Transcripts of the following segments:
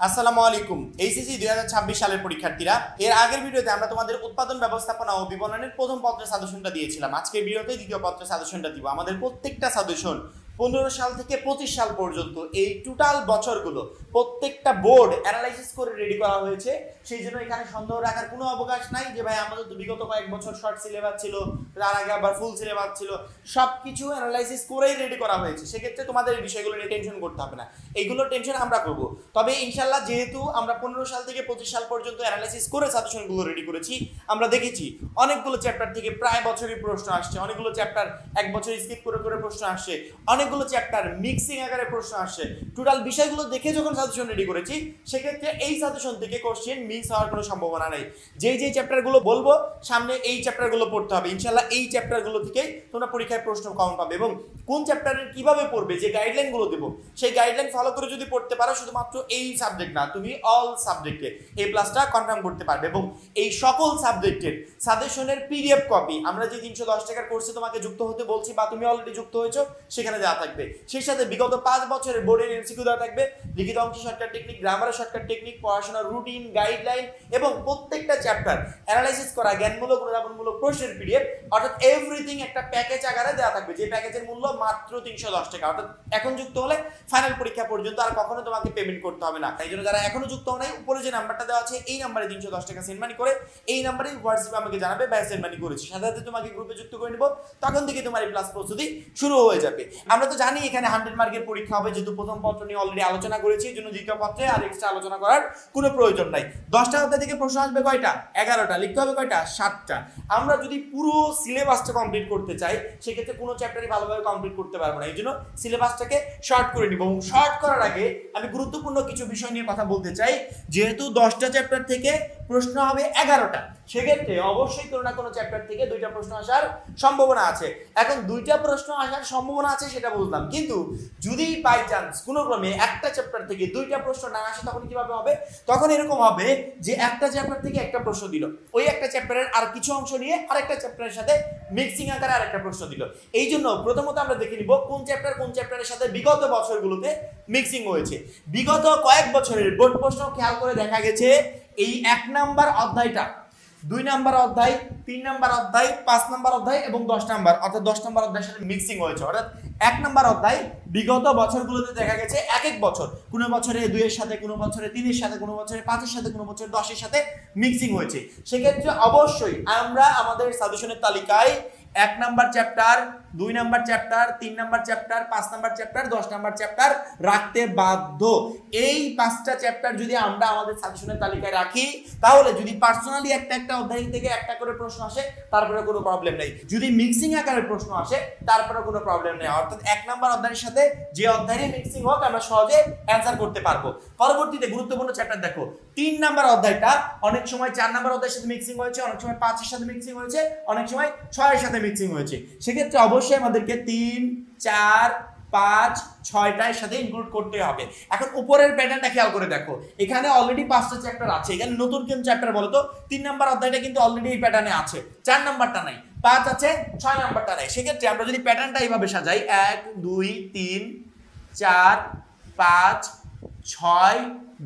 আসসালামু আলাইকুম। এইচএসসি 2026 সালের পরীক্ষার্থীরা, এর আগের ভিডিওতে আমরা তোমাদের উৎপাদন ব্যবস্থাপনা ও বিপণনের প্রথম পত্রের সাজেশনটা দিয়েছিলাম। আজকের ভিডিওতে দ্বিতীয় পত্রের সাজেশনটা দিব। আমাদের প্রত্যেকটা সাজেশন 15 সাল থেকে 25 সাল পর্যন্ত এই টোটাল বছরগুলো প্রত্যেকটা বোর্ড অ্যানালাইসিস করে রেডি করা হয়েছে। সেই জন্য এখানে সন্দেহ রাখার কোনো অবকাশ নাই যে ভাই আমাদের তো বিগত কয়েক বছর শর্ট সিলেবাস ছিল, তার আগে আবার ফুল সিলেবাস ছিল, সব কিছু অ্যানালাইসিস করেই রেডি করা হয়েছে। সেক্ষেত্রে তোমাদের এই বিষয়গুলো নিয়ে টেনশন করতে হবে না, এইগুলো টেনশন আমরা করব। তবে ইনশাল্লাহ যেহেতু আমরা 15 সাল থেকে 25 সাল পর্যন্ত অ্যানালাইসিস করে সাজেশনগুলো রেডি করেছি, আমরা দেখেছি অনেকগুলো চ্যাপ্টার থেকে প্রায় বছরই প্রশ্ন আসছে, অনেকগুলো চ্যাপ্টার এক বছর স্কিপ করে করে প্রশ্ন আসছে, অনেকগুলো চ্যাপ্টার মিক্সিং আকারে প্রশ্ন আসছে। টোটাল বিষয়গুলো দেখে যখন সাজেশন রেডি করেছি, সেক্ষেত্রে এই সাজেশন থেকে কোশ্চেন মিস হওয়ার কোনো সম্ভাবনা নেই। যেই যেই চ্যাপ্টারগুলো বলবো সামনে এই চ্যাপ্টারগুলো পড়তে হবে ইনশাল্লাহ। এই চ্যাপ্টারগুলো থেকেই তোমরা পরীক্ষায় প্রশ্ন কমন পাবে এবং কোন চ্যাপ্টারের কিভাবে পড়বে যে গাইডলাইনগুলো দেবো, সেই গাইডলাইন ফলো করে যদি পড়তে পারো, শুধুমাত্র এই সাবজেক্ট না, তুমি অল সাবজেক্টে এই প্লাসটা কনফার্ম করতে পারবে। এবং এই সকল সাবজেক্টের সাজেশনের পিডিএফ কপি আমরা যে 310 টাকার কোর্সে তোমাকে যুক্ত হতে বলছি বা তুমি অলরেডি যুক্ত হয়েছো, সেখানে দেওয়া থাকবে। সেই সাথে বিগত 5 বছরের বোর্ডের এমসিকিউ দেওয়া থাকবে, লিখিত অংশ শর্টকাট টেকনিক, গ্রামারের শর্টকাট টেকনিক, পড়াশোনার রুটিন, গাইডলাইন এবং প্রত্যেকটা চ্যাপ্টার অ্যানালাইসিস করা জ্ঞানমূলক অনুধাবনমূলক প্রশ্নের পিডিএফ, অর্থাৎ এভরিথিং একটা প্যাকেজ আকারে দেওয়া থাকবে, যে প্যাকেজের মূল্য মাত্র 310 টাকা। অর্থাৎ এখন যুক্ত হলে ফাইনাল পরীক্ষা পর্যন্ত আর কখনো তোমাকে পেমেন্ট করতে হবে না। তাই জন্য যারা এখনো যুক্ত হয় নাই, উপরে যে নাম্বারটা দেওয়া আছে এই নাম্বারে 310 টাকা সেন্ড মানি করে এই নাম্বারে হোয়াটসঅ্যাপে আমাকে জানাবে বা সেন্ড মানি করেছি, সাথে সাথে তোমাকে গ্রুপে যুক্ত করে নেব। তখন থেকে তোমার এই প্লাস প্রস্তুতি শুরু হয়ে যাবে। আমরা তো জানি এখানে 100 মার্কের পরীক্ষা হবে, যেহেতু প্রথম পত্র নিয়ে অলরেডি আলোচনা করেছি, এই জন্য দ্বিতীয় পত্রে আর এক্সট্রা আলোচনা করার কোনো প্রয়োজন নাই। 10টা অধ্যায় থেকে প্রশ্ন আসবে কয়টা? 11টা। লিখতে হবে কয়টা? 7টা। আমরা যদি পুরো সিলেবাসটা কমপ্লিট করতে চাই, সেক্ষেত্রে কোনো চ্যাপ্টারই ভালোভাবে কমপ্লিট করতে পারবো না। এই জন্য সিলেবাসটাকে শর্ট করে নিব। এবং শর্ট করার আগে আমি গুরুত্বপূর্ণ কিছু বিষয় নিয়ে কথা বলতে চাই। যেহেতু 10টা চ্যাপ্টার থেকে প্রশ্ন হবে 11টা, সেক্ষেত্রে অবশ্যই কোনো না কোনো চ্যাপ্টার থেকে 2টা প্রশ্ন আসার সম্ভাবনা আছে। এখন 2টা প্রশ্ন আসার সম্ভাবনা আছে সেটা বুঝলাম, কিন্তু যদি বাই চান্স কোনো ক্রমে একটা চ্যাপ্টার থেকে 2টা প্রশ্ন না আসে, তখন কিভাবে হবে? তখন এরকম হবে যে একটা চ্যাপ্টার থেকে একটা প্রশ্ন দিল, ওই একটা চ্যাপ্টারের আর কিছু অংশ নিয়ে আরেকটা চ্যাপ্টারের সাথে মিক্সিং আকারে আরেকটা প্রশ্ন দিল। এই জন্য প্রথমত আমরা দেখে নিব কোন চ্যাপ্টারের সাথে বিগত বছরগুলোতে মিক্সিং হয়েছে। বিগত কয়েক বছরের বোর্ড প্রশ্ন খেয়াল করে দেখা গেছে এই 1 নাম্বার অধ্যায়টা 2 নাম্বার অধ্যায়, 3 নাম্বার অধ্যায়, 5 নাম্বার অধ্যায় এবং 10 নাম্বার, অর্থাৎ 10 নাম্বার অধ্যায়ের সাথে মিক্সিং হয়েছে। অর্থাৎ 1 নাম্বার অধ্যায় বিগত বছরগুলোতে দেখা গেছে এক এক বছর, কোনো বছরে 2 এর সাথে, কোনো বছরে 3 এর সাথে, কোনো বছরে 5 এর সাথে, কোনো বছরে 10 এর সাথে মিক্সিং হয়েছে। সেক্ষেত্রে অবশ্যই আমরা আমাদের সাজেশনের তালিকায় 1 number chapter, 2 number chapter, 3 number chapter, 5 number chapter, 10 number chapter রাখতে বাধ্য। এই 5টা চ্যাপ্টার যদি আমরা আমাদের সাজেশনের তালিকায় রাখি, তাহলে যদি পার্সোনালি একটা অধ্যায় থেকে একটা করে প্রশ্ন আসে, তারপরে কোনো প্রবলেম নেই। যদি মিক্সিং আকারের প্রশ্ন আসে, তারপরে কোনো প্রবলেম নেই। অর্থাৎ 1 নাম্বার অধ্যায়ের সাথে যে অধ্যায়ের মিক্সিং হোক, আমরা সহজে অ্যান্সার করতে পারবো। পরবর্তীতে গুরুত্বপূর্ণ চ্যাপ্টার দেখো, 3 নাম্বার অধ্যায়টা অনেক সময় 4 নাম্বার অধ্যায়ের সাথে মিক্সিং হয়েছে, অনেক সময় 5 এর সাথে মিক্সিং হয়েছে, অনেক সময় 6 এর সাথে মিক্সিং হয়েছে। সেক্ষেত্রে অবশ্যই আমাদেরকে 3, 4, 5, 6টার সাথে ইনক্লুড করতে হবে। এখন উপরের প্যাটার্নটা খেয়াল করে দেখো, এখানে অলরেডি 5টা চ্যাপ্টার আছে। এখানে নতুন কোন চ্যাপ্টার বলো তো? 3 নাম্বার অধ্যায়টা কিন্তু অলরেডি এই প্যাটার্নে আছে, 4 নাম্বারটা নাই, 5 আছে, 6 নাম্বারটা নাই। সেক্ষেত্রে আমরা যদি প্যাটার্নটা এইভাবে সাজাই, 1, 2, 3, 4, 5, 6,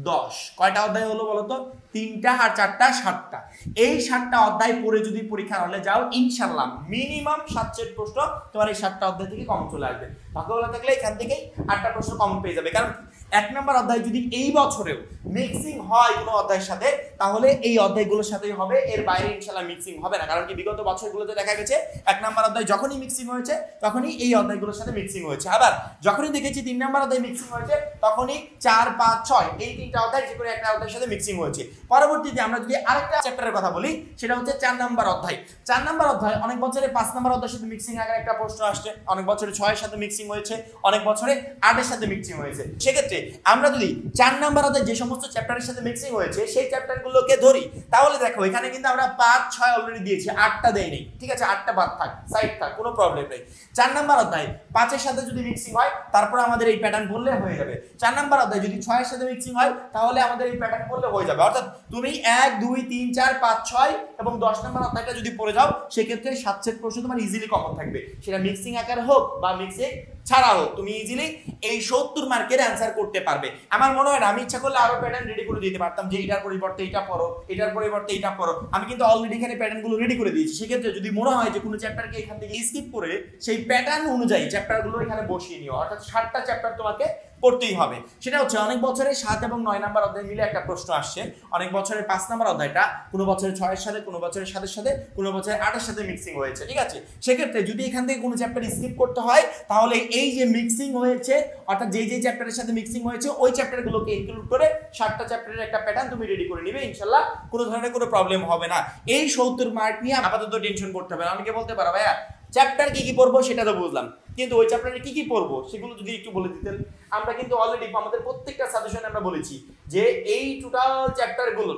10, কয়টা অধ্যায় হলো বলো তো? 3টা আর 4টা 7টা। এই 7টা অধ্যায় পড়ে যদি পরীক্ষার হলে যাও, ইনশাল্লাহ মিনিমাম 7 সেট প্রশ্ন তোমার এই 7টা অধ্যায় থেকে কমন চলে আসবে। ভাগ্যভালো থাকলে এখান থেকেই 8টা প্রশ্ন কমন পেয়ে যাবে। কারণ 1 নাম্বার অধ্যায় যদি এই বছরেও মিক্সিং হয় কোনো অধ্যায়ের সাথে, তাহলে এই অধ্যায়গুলোর সাথেই হবে, এর বাইরে ইনশাল্লাহ মিক্সিং হবে না। কারণ কি বিগত বছরগুলোতে দেখা গেছে 1 নাম্বার অধ্যায় যখনই মিক্সিং হয়েছে, তখনই এই অধ্যায়গুলোর সাথে মিক্সিং হয়েছে। আবার যখনই দেখেছি 3 নাম্বার অধ্যায় মিক্সিং হয়েছে, তখনই 4, 5, 6 এই 3টা অধ্যায় যে কোনো একটা অধ্যায়ের সাথে মিক্সিং হয়েছে। পরবর্তীতে আমরা যদি আরেকটা চ্যাপ্টারের কথা বলি, সেটা হচ্ছে 4 নাম্বার অধ্যায়। 4 নাম্বার অধ্যায় অনেক বছরে 5 নাম্বার অধ্যায়ের সাথে মিক্সিং আকারে একটা প্রশ্ন আসছে, অনেক বছরে 6 এর সাথে মিক্সিং হয়েছে, অনেক বছরে 8 এর সাথে মিক্সিং হয়েছে। সেক্ষেত্রে আমরা যদি 4 নাম্বার অধ্যায় যে সমস্ত চ্যাপ্টারের সাথে মিক্সিং হয়েছে সেই চ্যাপ্টারগুলোকে ধরি, তাহলে দেখো এখানে কিন্তু আমরা 5, 6 অলরেডি দিয়েছি, 8টা দেইনি। ঠিক আছে, 8টা বাদ থাক, সাইড থাক, কোনো প্রবলেম নেই। 4 নাম্বার অধ্যায় 5 এর সাথে যদি মিক্সিং হয়, তারপর আমাদের এই প্যাটার্ন বললে হয়ে যাবে। 4 নাম্বার অধ্যায় যদি 6 এর সাথে মিক্সিং হয়, তাহলে আমাদের এই প্যাটার্ন বললে হয়ে যাবে। অর্থাৎ তুমি 1, 2, 3, 4, 5, 6 এবং 10 নাম্বার অধ্যায়টা যদি পড়ে যাও, সেক্ষেত্রে 7 সেট প্রশ্ন তোমার ইজিলি কমন থাকবে, সেটা মিক্সিং আকারে হোক বা মিক্সিং ছাড়া হোক, তুমি ইজিলি এই 70 মার্কের অ্যান্সার করতে পারবে। আমার মনে হয় না আমি ইচ্ছা করলে আরো প্যাটার্ন রেডি করে দিতে পারতাম, যে এটার পরিবর্তে এটা পড়ো, এটার পরিবর্তে এটা পড়ো। আমি কিন্তু অলরেডি এখানে প্যাটার্নগুলো রেডি করে দিয়েছি। সেক্ষেত্রে যদি মনে হয় যে কোনো চ্যাপ্টারকে এখান থেকে স্কিপ করে সেই প্যাটার্ন অনুযায়ী চ্যাপ্টারগুলো এখানে বসিয়ে নিও, অর্থাৎ 60টা চ্যাপ্টার তোমাকে পড়তেই হবে। সেটা হচ্ছে অনেক বছরে 7 এবং 9 নাম্বার অধ্যায় মিলে একটা প্রশ্ন আসছে, অনেক বছরের 5 নাম্বার অধ্যায়টা কোনো বছরের 6 এর সাথে, কোনো বছরের 7 এর সাথে, কোনো বছরের 8 এর সাথে মিক্সিং হয়েছে, ঠিক আছে? সেক্ষেত্রে যদি এখান থেকে কোনো চ্যাপ্টার স্কিপ করতে হয়, তাহলে এই যে মিক্সিং হয়েছে, অর্থাৎ যে চ্যাপ্টারের সাথে মিক্সিং হয়েছে ওই চ্যাপ্টারগুলোকে ইনক্লুড করে 60টা চ্যাপ্টারের একটা প্যাটার্ন তুমি রেডি করে নিবে, ইনশাআল্লাহ কোনো ধরনের কোনো প্রবলেম হবে না। এই 70 মার্ক নিয়ে আপাতত টেনশন করতে হবে না। অনেকে বলতে পারো ভাইয়া চ্যাপ্টার কি পড়বো সেটা তো বুঝলাম, কিন্তু ওই চ্যাপ্টারে কি পড়বো সেগুলো যদি একটু বলে দিতেন। আমরা কিন্তু অলরেডি আমাদের প্রত্যেকটা সাজেশনে আমরা বলেছি যে এই টোটাল চ্যাপ্টারগুলো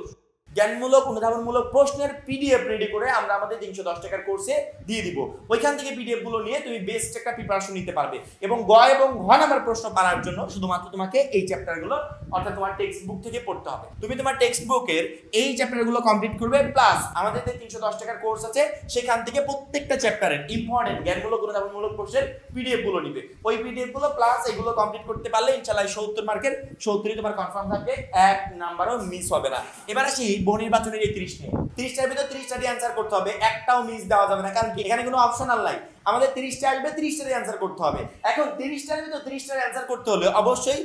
জ্ঞানমূলক অনুধাবনমূলক প্রশ্নের পিডিএফ রেডি করে আমরা আমাদের 310 টাকার কোর্সে দিয়ে দিব। ওইখান থেকে পিডিএফ গুলো নিয়ে তুমি বেস্ট একটা প্রিপারেশন নিতে পারবে, এবং গ এবং ঘ নাম্বার প্রশ্ন পারার জন্য শুধুমাত্র তোমাকে এই চ্যাপ্টারগুলো অর্থাৎ তোমার টেক্সট বুক থেকে পড়তে হবে। তুমি তোমার টেক্সট বুকের এই চ্যাপ্টারগুলো কমপ্লিট করবে, প্লাস আমাদের যে 310 টাকার কোর্স আছে সেখান থেকে প্রত্যেকটা চ্যাপ্টারের ইম্পর্টেন্ট জ্ঞানমূলক অনুধাবনমূলক প্রশ্নের পিডিএফ গুলো নিবে। ওই পিডিএফ গুলো প্লাস এগুলো কমপ্লিট করতে পারলে ইনশাআল্লাহ 70 মার্কের 70ই তোমার কনফার্ম থাকবে, এক নাম্বারও মিস হবে না। এবার আসি বহু নির্বাচনের এই 30 নিয়ে। 30টার ভিতর 30টারই অ্যান্সার করতে হবে, একটাও মিস দেওয়া যাবে না, কারণ কি এখানে কোনো অপশনাল নাই। আমাদের 30টা আসবে, 30টারই অ্যান্সার করতে হবে। এখন 30টার ভিতর 30টার অ্যান্সার করতে হলে অবশ্যই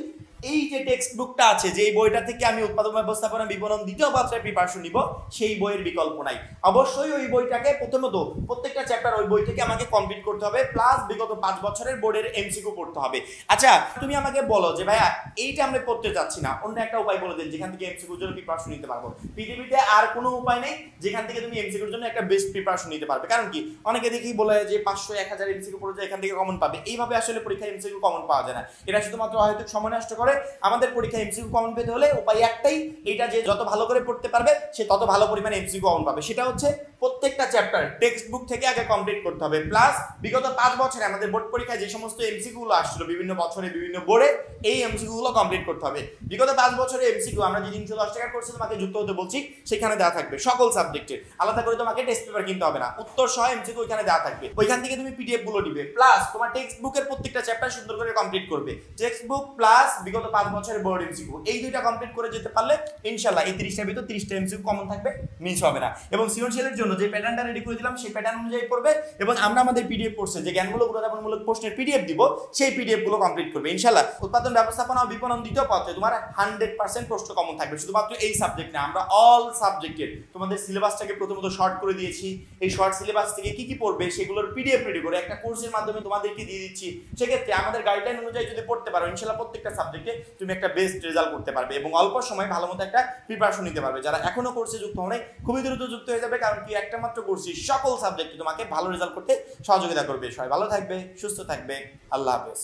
এই যে টেক্সট বুকটা আছে, যে বইটা থেকে আমি উৎপাদন ব্যবস্থাপনা বিপণন দ্বিতীয় পত্রের প্রিপারেশন নিব, সেই বইয়ের বিকল্প নাই। অবশ্যই ওই বইটাকে প্রথমত প্রত্যেকটা চ্যাপ্টার ওই বই থেকে আমাকে কমপ্লিট করতে হবে, প্লাস বিগত 5 বছরের বোর্ডের এমসিকিউ পড়তে হবে। আচ্ছা তুমি আমাকে বলো যে ভাইয়া এইটা আমরা পড়তে চাচ্ছি না, অন্য একটা উপায় বলে দেন যেখান থেকে এমসিকিউর জন্য প্রিপারেশন নিতে পারবো। পৃথিবীতে আর কোনো উপায় নেই যেখান থেকে তুমি এমসিকিউর জন্য একটা বেস্ট প্রিপারেশন নিতে পারবে। কারণ কি অনেকে দেখি বলে যে 500 1000 এমসিকিউ পড়ে যায় এখান থেকে কমন পাবে, এইভাবে আসলে পরীক্ষায় এমসিকিউ কমন পাওয়া যায় না। এটা শুধুমাত্র হয়তো সময় নষ্ট করে। আমাদের পরীক্ষায় এমসিকিউ কমন পেতে হলে উপায় একটাই, এটা যে যত ভালো করে পড়তে পারবে সে তত ভালো পরিমাণে এমসিকিউ কমন পাবে। সেটা হচ্ছে প্রত্যেকটা চ্যাপ্টার টেক্সট বুক থেকে আগে কমপ্লিট করতে হবে, প্লাস বিগত 5 বছরে আমাদের বোর্ড পরীক্ষায় যে সমস্ত এমসিকিউ গুলো আসছিল বিভিন্ন বছরে বিভিন্ন বোর্ডে, এই এমসিকিউ গুলো কমপ্লিট করতে হবে। বিগত 5 বছরে এমসিকিউ আমরা যে 310 টাকার কোর্সে তোমাকে যুক্ত হতে বলছি সেখানে দেওয়া থাকবে সকল সাবজেক্টের, আলাদা করে তোমাকে টেস্ট পেপার কিনতে হবে না, উত্তর সহ এমসিকিউ ওইখানে দেওয়া থাকবে। ওইখান থেকে তুমি পিডিএফ গুলো দিবে, প্লাস তোমার টেক্সট বুকের প্রত্যেকটা চ্যাপ্টার সুন্দর করে কমপ্লিট করবে। টেক্সট বুক প্লাস বিগত 5 বছরের বোর্ড এমসিকিউ, এই দুইটা কমপ্লিট করে যেতে পারলে ইনশাআল্লাহ এই 30টার ভিতর 30টা এমসিকিউ কমন থাকবে, মিস হবে না। এবং সৃজনশীলের জন্য যে প্যাটার্নটা রেডি করে দিলাম সেই প্যাটার্ন অনুযায়ী পড়বে, এবং আমরা আমাদের পিডিএফ কোর্সে যে জ্ঞানমূলক অনুধাবনমূলক প্রশ্নের পিডিএফ দিব সেই পিডিএফ গুলো কমপ্লিট করবে ইনশাআল্লাহ। উৎপাদন ব্যবস্থাপনা ও বিপণন দ্বিতীয় পত্রে তোমার 100% প্রশ্ন কমন থাকবে, শুধুমাত্র এই সাবজেক্ট না, আমরা অল সাবজেক্টের তোমাদের সিলেবাসটাকে প্রথমত শর্ট করে দিয়েছি। এই শর্ট সিলেবাস থেকে কি পড়বে সেগুলোর পিডিএফ রেডি করে একটা কোর্সের মাধ্যমে তোমাদেরকে দিয়ে দিচ্ছি। সেক্ষেত্রে আমাদের গাইডলাইন অনুযায়ী যদি পড়তে পারো ইনশাআল্লাহ প্রত্যেকটা সাবজেক্টে তুমি একটা বেস্ট রেজাল্ট করতে পারবে এবং অল্প সময় ভালো মতো একটা প্রিপারেশন নিতে পারবে। যারা এখনো কোর্সে যুক্ত হন নাই খুবই দ্রুত যুক্ত হয়ে যাবে, কারণ কি একটা মাত্র কোর্সই সকল সাবজেক্টে তোমাকে ভালো রেজাল্ট করতে সহযোগিতা করবে। সবাই ভালো থাকবে, সুস্থ থাকবে, আল্লাহ হাফেজ।